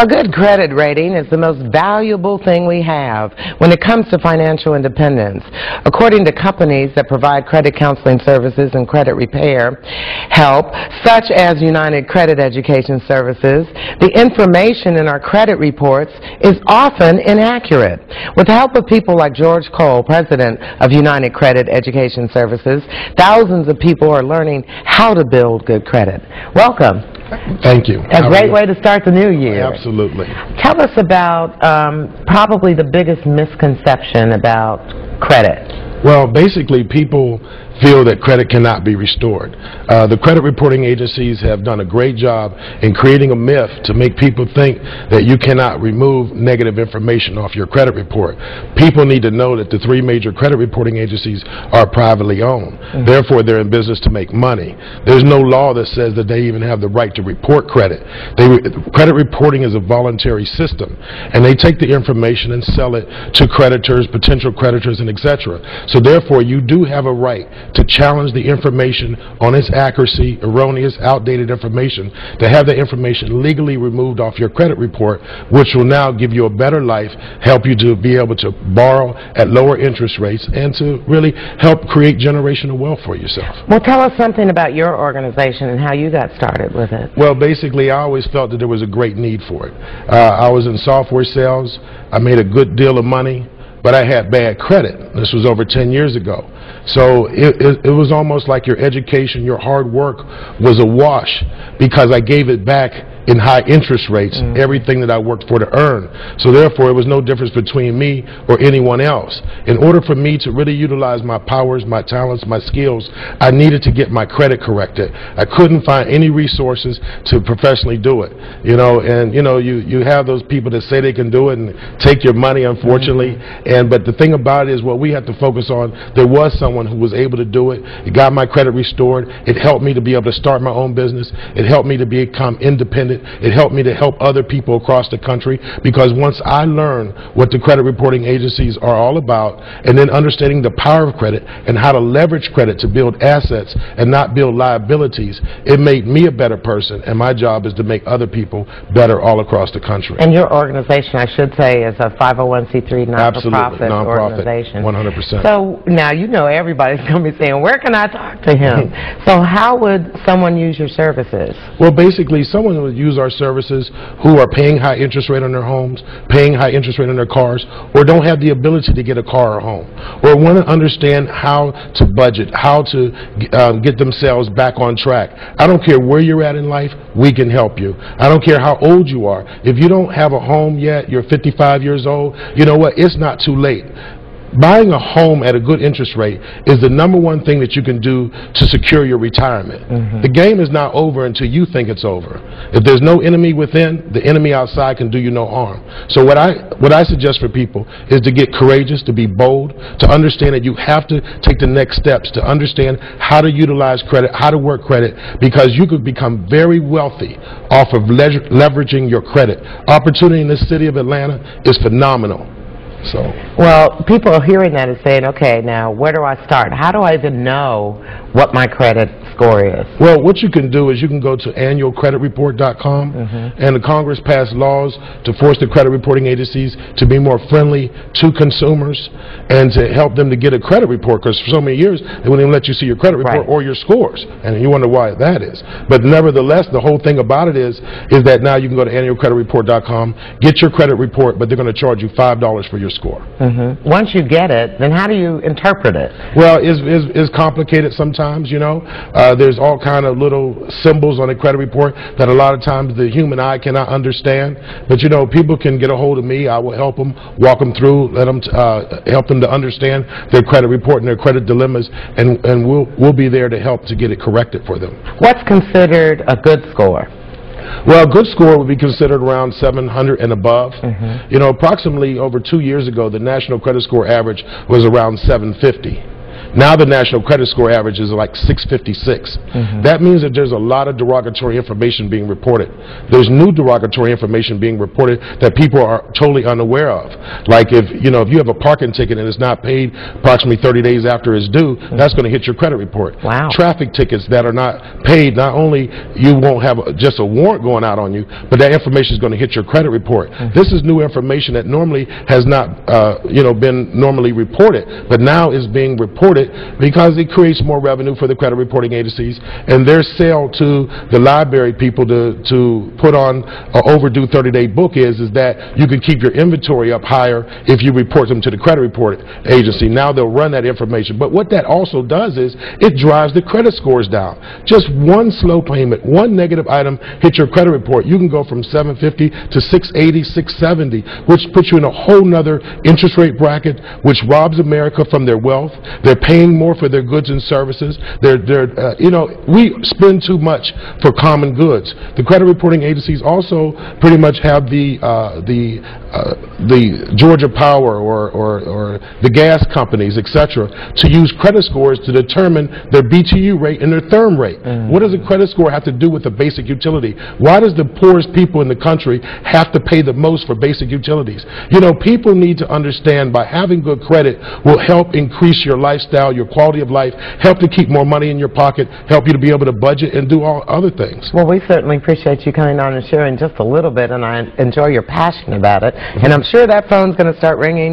A good credit rating is the most valuable thing we have when it comes to financial independence. According to companies that provide credit counseling services and credit repair help, such as United Credit Education Services, the information in our credit reports is often inaccurate. With the help of people like George Cole, president of United Credit Education Services, thousands of people are learning how to build good credit. Welcome. Thank you. A great way to start the new year. Absolutely. Tell us about probably the biggest misconception about credit. Well, basically, people feel that credit cannot be restored. The credit reporting agencies have done a great job in creating a myth to make people think that you cannot remove negative information off your credit report. People need to know that the three major credit reporting agencies are privately owned. Therefore, they're in business to make money. There's no law that says that they even have the right to report credit. Credit reporting is a voluntary system, and they take the information and sell it to creditors, potential creditors, and etc. So therefore, you do have a right to challenge the information on its accuracy, erroneous, outdated information, to have that information legally removed off your credit report, which will now give you a better life, help you to be able to borrow at lower interest rates, and to really help create generational wealth for yourself. Well, tell us something about your organization and how you got started with it. Well, basically, I always felt that there was a great need for it. I was in software sales. I made a good deal of money, but I had bad credit. This was over 10 years ago. So it was almost like your education, your hard work was a wash, because I gave it back in high interest rates, everything that I worked for to earn. So therefore, it was no difference between me or anyone else. In order for me to really utilize my powers, my talents, my skills, I needed to get my credit corrected. I couldn't find any resources to professionally do it. You have those people that say they can do it and take your money, unfortunately. But the thing about it is, what we have to focus on, there was someone who was able to do it. It got my credit restored. It helped me to be able to start my own business. It helped me to become independent. It helped me to help other people across the country, because once I learned what the credit reporting agencies are all about, and then understanding the power of credit and how to leverage credit to build assets and not build liabilities, it made me a better person, and my job is to make other people better all across the country. And your organization, I should say, is a 501c3 not-for-profit organization. 100%. So now everybody's going to be saying, where can I talk to him? So how would someone use your services? Well, basically, someone would use our services who are paying high interest rate on their homes, paying high interest rate on their cars, or don't have the ability to get a car or home, or want to understand how to budget, how to get themselves back on track. I don't care where you're at in life, we can help you. I don't care how old you are. If you don't have a home yet, you're 55 years old, you know what? It's not too late. Buying a home at a good interest rate is the #1 thing that you can do to secure your retirement. The game is not over until you think it's over. If there's no enemy within, the enemy outside can do you no harm. So what I suggest for people is to get courageous, to be bold, to understand that you have to take the next steps to understand how to utilize credit, how to work credit, because you could become very wealthy off of leveraging your credit. Opportunity in this city of Atlanta is phenomenal. Well, people are hearing that and saying, okay, now where do I start? How do I even know what my credit score is? Well, what you can do is you can go to annualcreditreport.com, and the Congress passed laws to force the credit reporting agencies to be more friendly to consumers and to help them to get a credit report, because for so many years they wouldn't even let you see your credit report or your scores, and you wonder why that is. But nevertheless, the whole thing about it is that now you can go to annualcreditreport.com, get your credit report, but they're going to charge you $5 for your score. Once you get it, then how do you interpret it? Well, it's complicated sometimes, There's all kind of little symbols on a credit report that a lot of times the human eye cannot understand. But, people can get a hold of me. I will help them, walk them through, let them help them to understand their credit report and their credit dilemmas, and we'll be there to help to get it corrected for them. What's considered a good score? Well, a good score would be considered around 700 and above. Approximately over 2 years ago, the national credit score average was around 750. Now the national credit score average is like 656. That means that there's a lot of derogatory information being reported. There's new derogatory information being reported that people are totally unaware of. Like if you have a parking ticket and it's not paid approximately 30 days after it's due, that's going to hit your credit report. Wow. Traffic tickets that are not paid, not only you won't have just a warrant going out on you, but that information is going to hit your credit report. This is new information that normally has not been normally reported, but now is being reported because it creates more revenue for the credit reporting agencies, and their sale to the library people to put on an overdue 30-day book is that you can keep your inventory up higher if you report them to the credit report agency. Now they'll run that information. But what that also does is it drives the credit scores down. Just one slow payment, one negative item hit your credit report, you can go from 750 to 680, 670, which puts you in a whole nother interest rate bracket, which robs America from their wealth. They're paying more for their goods and services. We spend too much for common goods. The credit reporting agencies also pretty much have the Georgia Power or the gas companies, etc., to use credit scores to determine their BTU rate and their therm rate. What does a credit score have to do with a basic utility? Why does the poorest people in the country have to pay the most for basic utilities? People need to understand by having good credit will help increase your lifestyle, your quality of life, help to keep more money in your pocket, help you to be able to budget and do all other things. Well, we certainly appreciate you coming on and sharing just a little bit, and I enjoy your passion about it. And I'm sure that phone's going to start ringing